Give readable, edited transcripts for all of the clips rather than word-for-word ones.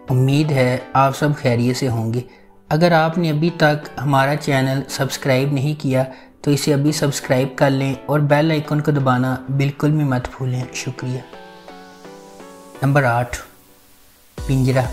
امید ہے آپ سب خیریت سے ہوں گے۔ اگر آپ نے ابھی تک ہمارا چینل سبسکرائب نہیں کیا تو اسے ابھی سبسکرائب کر لیں اور بیل آئیکن کو دبانا بالکل بھی مت بھولیں۔ شکریہ۔ نمبر 8، پنجرہ۔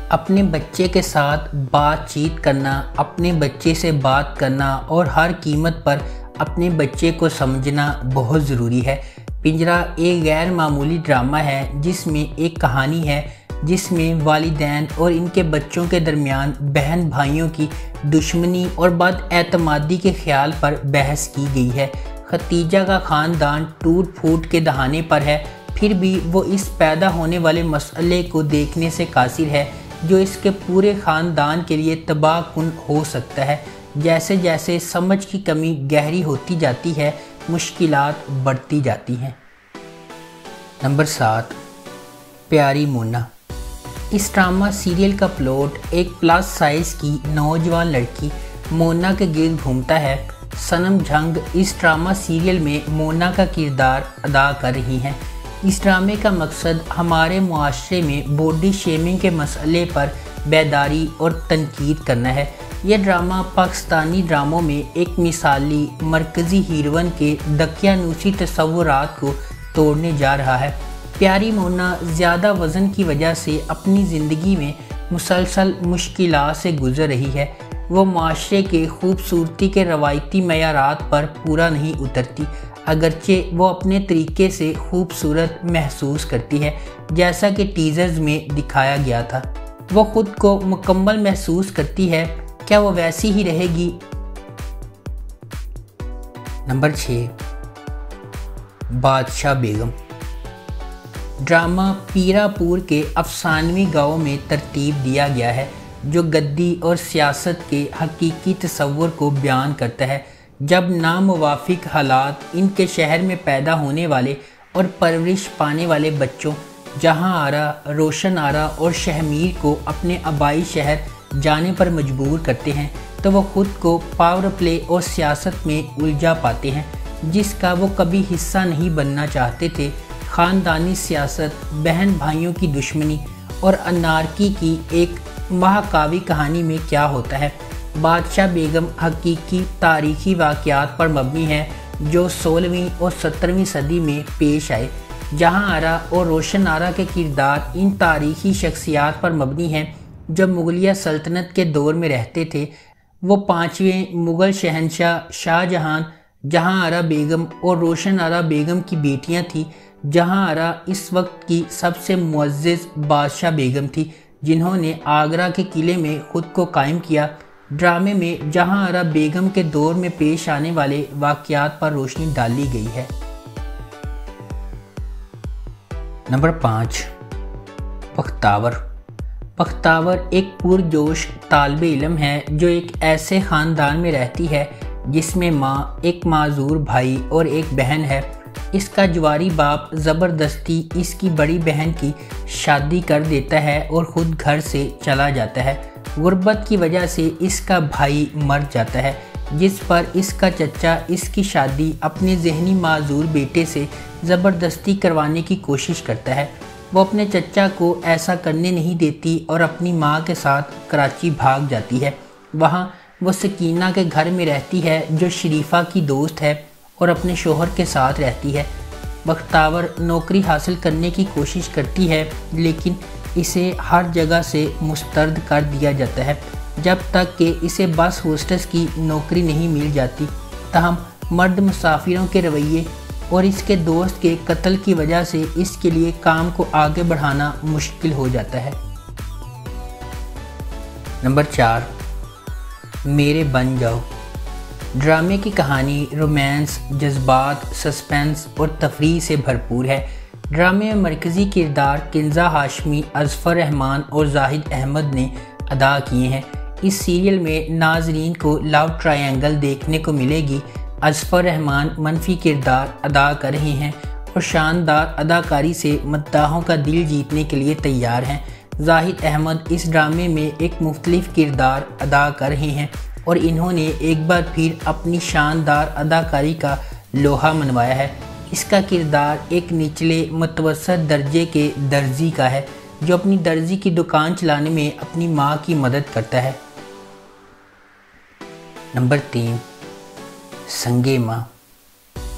اپنے بچے کے ساتھ بات چیت کرنا، اپنے بچے سے بات کرنا اور ہر قیمت پر اپنے بچے کو سمجھنا بہت ضروری ہے۔ پنجرہ ایک غیر معمولی ڈرامہ ہے جس میں ایک کہانی ہے جس میں والدین اور ان کے بچوں کے درمیان بہن بھائیوں کی دشمنی اور بد اعتمادی کے خیال پر بحث کی گئی ہے۔ ختیجہ کا خاندان ٹوٹ پھوٹ کے دہانے پر ہے، پھر بھی وہ اس پیدا ہونے والے مسئلے کو دیکھنے سے قاصر ہے جو اس کے پورے خاندان کے لیے تباہ کن ہو سکتا ہے۔ جیسے جیسے سمجھ کی کمی گہری ہوتی جاتی ہے، مشکلات بڑھتی جاتی ہیں۔ نمبر 7، پیاری مونا۔ اس ڈرامہ سیریل کا پلاٹ ایک پلس سائز کی نوجوان لڑکی مونا کے گرد گھومتا ہے۔ صنم جھنگ اس ڈرامہ سیریل میں مونا کا کردار ادا کر رہی ہیں۔ اس ڈرامے کا مقصد ہمارے معاشرے میں باڈی شیمنگ کے مسئلے پر بیداری اور تنقید کرنا ہے۔ یہ ڈرامہ پاکستانی ڈراموں میں ایک مثالی مرکزی ہیروئن کے دقیانوسی تصورات کو توڑنے جا رہا ہے۔ پیاری مونا زیادہ وزن کی وجہ سے اپنی زندگی میں مسلسل مشکلات سے گزر رہی ہے۔ وہ معاشرے کے خوبصورتی کے روایتی معیارات پر پورا نہیں اترتی، اگرچہ وہ اپنے طریقے سے خوبصورت محسوس کرتی ہے جیسا کہ ٹیزرز میں دکھایا گیا تھا۔ وہ خود کو مکمل محسوس کرتی ہے، کیا وہ ویسی ہی رہے گی؟ نمبر 6، بادشاہ بیگم۔ ڈرامہ پیرا پور کے افسانوی گاؤں میں ترتیب دیا گیا ہے جو گدی اور سیاست کے حقیقی تصور کو بیان کرتا ہے۔ جب ناموافق حالات ان کے شہر میں پیدا ہونے والے اور پرورش پانے والے بچوں جہاں آرا، روشن آرا اور شہمیر کو اپنے آبائی شہر جانے پر مجبور کرتے ہیں تو وہ خود کو پاور پلے اور سیاست میں الجھا پاتے ہیں جس کا وہ کبھی حصہ نہیں بننا چاہتے تھے۔ خاندانی سیاست، بہن بھائیوں کی دشمنی اور انارکی کی ایک مہاکاوی کہانی میں کیا ہوتا ہے؟ بادشاہ بیگم حقیقی تاریخی واقعات پر مبنی ہے جو 16ویں اور 17ویں صدی میں پیش آئے۔ جہاں آرا اور روشن آرا کے کردار ان تاریخی شخصیات پر مبنی ہیں جو مغلیہ سلطنت کے دور میں رہتے تھے۔ وہ 5ویں مغل شہنشاہ شاہ جہاں آرا بیگم اور روشن آرا بیگم کی بیٹیاں تھیں۔ جہاں آرا اس وقت کی سب سے معزز بادشاہ بیگم تھی جنہوں نے آگرہ کے قلعے میں خود کو قائم کیا۔ ڈرامے میں جہاں آرا بیگم کے دور میں پیش آنے والے واقعات پر روشنی ڈالی گئی ہے۔ نمبر 5، بختاور۔ بختاور ایک پرجوش طالب علم ہے جو ایک ایسے خاندان میں رہتی ہے جس میں ماں، ایک معذور بھائی اور ایک بہن ہے۔ اس کا جواری باپ زبردستی اس کی بڑی بہن کی شادی کر دیتا ہے اور خود گھر سے چلا جاتا ہے۔ غربت کی وجہ سے اس کا بھائی مر جاتا ہے جس پر اس کا چچا اس کی شادی اپنے ذہنی معذور بیٹے سے زبردستی کروانے کی کوشش کرتا ہے۔ وہ اپنے چچا کو ایسا کرنے نہیں دیتی اور اپنی ماں کے ساتھ کراچی بھاگ جاتی ہے۔ وہاں وہ سکینہ کے گھر میں رہتی ہے جو شریفہ کی دوست ہے اور اپنے شوہر کے ساتھ رہتی ہے۔ بختاور نوکری حاصل کرنے کی کوشش کرتی ہے لیکن اسے ہر جگہ سے مسترد کر دیا جاتا ہے جب تک کہ اسے بس ہوسٹس کی نوکری نہیں مل جاتی۔ تاہم مرد مسافروں کے رویے اور اس کے دوست کے قتل کی وجہ سے اس کے لیے کام کو آگے بڑھانا مشکل ہو جاتا ہے۔ نمبر 4، میرے بن جاؤ۔ ڈرامے کی کہانی رومانس، جذبات، سسپنس اور تفریح سے بھرپور ہے۔ ڈرامے میں مرکزی کردار کنزہ ہاشمی، اظفر رحمان اور زاہد احمد نے ادا کیے ہیں۔ اس سیریل میں ناظرین کو لو ٹرائنگل دیکھنے کو ملے گی۔ اظفر رحمان منفی کردار ادا کر رہے ہیں اور شاندار اداکاری سے مداحوں کا دل جیتنے کے لیے تیار ہیں۔ زاہد احمد اس ڈرامے میں ایک مختلف کردار ادا کر رہے ہیں اور انہوں نے ایک بار پھر اپنی شاندار اداکاری کا لوہا منوایا ہے۔ اس کا کردار ایک نچلے متوسط درجے کے درزی کا ہے جو اپنی درزی کی دکان چلانے میں اپنی ماں کی مدد کرتا ہے۔ نمبر 3، سنگے ماں۔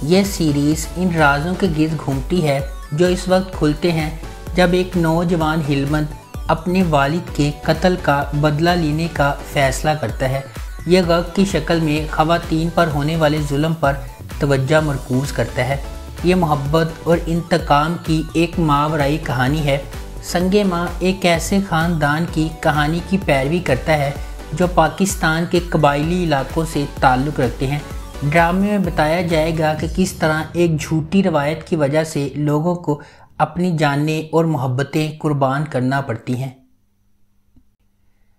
یہ سیریز ان رازوں کے گرد گھومتی ہے جو اس وقت کھلتے ہیں جب ایک نوجوان ہلمند اپنے والد کے قتل کا بدلہ لینے کا فیصلہ کرتا ہے۔ یہ غگ کی شکل میں خواتین پر ہونے والے ظلم پر توجہ مرکوز کرتا ہے۔ یہ محبت اور انتقام کی ایک ماورائی کہانی ہے۔ سنگے ماں ایک ایسے خاندان کی کہانی کی پیروی کرتا ہے جو پاکستان کے قبائلی علاقوں سے تعلق رکھتے ہیں۔ ڈرامے میں بتایا جائے گا کہ کس طرح ایک جھوٹی روایت کی وجہ سے لوگوں کو اپنی جانیں اور محبتیں قربان کرنا پڑتی ہیں۔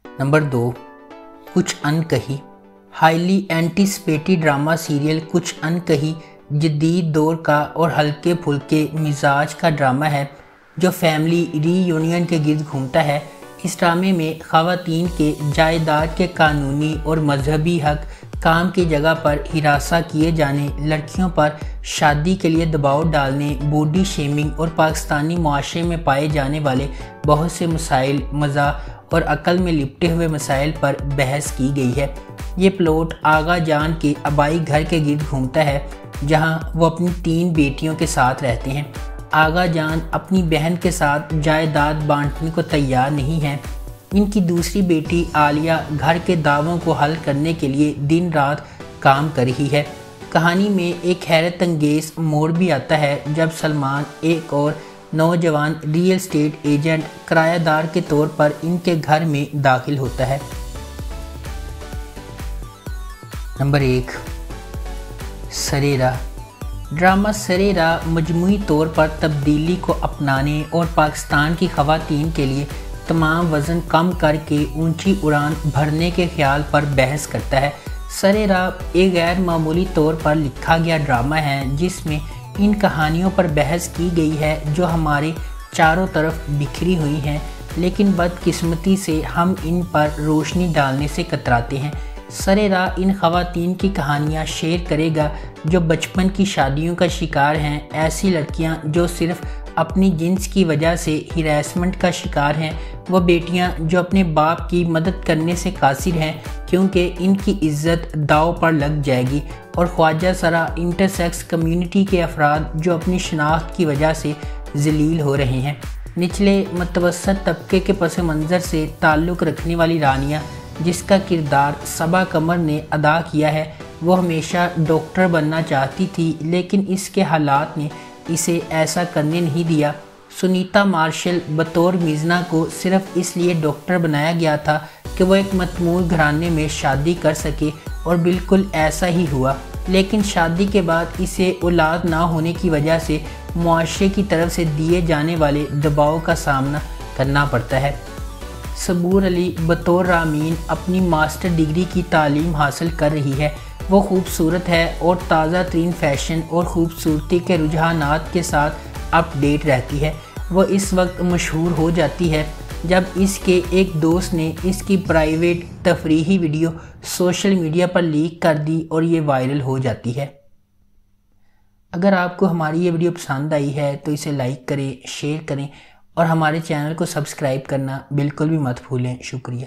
نمبر 2، کچھ ان کہی۔ ہائیلی اینٹیسپیٹی ڈرامہ سیریل کچھ ان کہی جدید دور کا اور ہلکے پھلکے مزاج کا ڈرامہ ہے جو فیملی ری یونین کے گرد گھومتا ہے۔ اس ڈرامے میں خواتین کے جائیداد کے قانونی اور مذہبی حق، کام کی جگہ پر ہراساں کیے جانے، لڑکیوں پر شادی کے لیے دباؤ ڈالنے، باڈی شیمنگ اور پاکستانی معاشرے میں پائے جانے والے بہت سے مسائل، مزاح اور عقل میں لپٹے ہوئے مسائل پر بحث کی گئی ہے۔ یہ پلاٹ آغا جان کے آبائی گھر کے گرد گھومتا ہے جہاں وہ اپنی 3 بیٹیوں کے ساتھ رہتے ہیں۔ آغا جان اپنی بہن کے ساتھ جائیداد بانٹنے کو تیار نہیں ہیں۔ ان کی دوسری بیٹی عالیہ گھر کے دعووں کو حل کرنے کے لیے دن رات کام کر رہی ہے۔ کہانی میں ایک حیرت انگیز موڑ بھی آتا ہے جب سلمان، ایک اور نوجوان ریئل اسٹیٹ ایجنٹ، کرایہ دار کے طور پر ان کے گھر میں داخل ہوتا ہے۔ نمبر 1، سرے راہ۔ ڈرامہ سرے راہ مجموعی طور پر تبدیلی کو اپنانے اور پاکستان کی خواتین کے لیے تمام وزن کم کر کے اونچی اڑان بھرنے کے خیال پر بحث کرتا ہے۔ سرے راہ ایک غیر معمولی طور پر لکھا گیا ڈرامہ ہے جس میں ان کہانیوں پر بحث کی گئی ہے جو ہمارے چاروں طرف بکھری ہوئی ہیں، لیکن بدقسمتی سے ہم ان پر روشنی ڈالنے سے کتراتے ہیں۔ سرے راہ ان خواتین کی کہانیاں شیئر کرے گا جو بچپن کی شادیوں کا شکار ہیں، ایسی لڑکیاں جو صرف اپنی جنس کی وجہ سے ہراسمنٹ کا شکار ہیں، وہ بیٹیاں جو اپنے باپ کی مدد کرنے سے قاصر ہیں کیونکہ ان کی عزت داؤ پر لگ جائے گی، اور خواجہ سرا انٹرسیکس کمیونٹی کے افراد جو اپنی شناخت کی وجہ سے ذلیل ہو رہے ہیں۔ نچلے متوسط طبقے کے پس منظر سے تعلق رکھنے والی رانیہ، جس کا کردار صبا قمر نے ادا کیا ہے، وہ ہمیشہ ڈاکٹر بننا چاہتی تھی لیکن اس کے حالات نے اسے ایسا کرنے نہیں دیا۔ سنیتا مارشل بطور میزنا کو صرف اس لیے ڈاکٹر بنایا گیا تھا کہ وہ ایک متمول گھرانے میں شادی کر سکے، اور بالکل ایسا ہی ہوا، لیکن شادی کے بعد اسے اولاد نہ ہونے کی وجہ سے معاشرے کی طرف سے دیے جانے والے دباؤ کا سامنا کرنا پڑتا ہے۔ صبور علی بطور رامین اپنی ماسٹر ڈگری کی تعلیم حاصل کر رہی ہے۔ وہ خوبصورت ہے اور تازہ ترین فیشن اور خوبصورتی کے رجحانات کے ساتھ اپ ڈیٹ رہتی ہے۔ وہ اس وقت مشہور ہو جاتی ہے جب اس کے ایک دوست نے اس کی پرائیویٹ تفریحی ویڈیو سوشل میڈیا پر لیک کر دی اور یہ وائرل ہو جاتی ہے۔ اگر آپ کو ہماری یہ ویڈیو پسند آئی ہے تو اسے لائک کریں، شیئر کریں اور ہمارے چینل کو سبسکرائب کرنا بالکل بھی مت بھولیں۔ شکریہ۔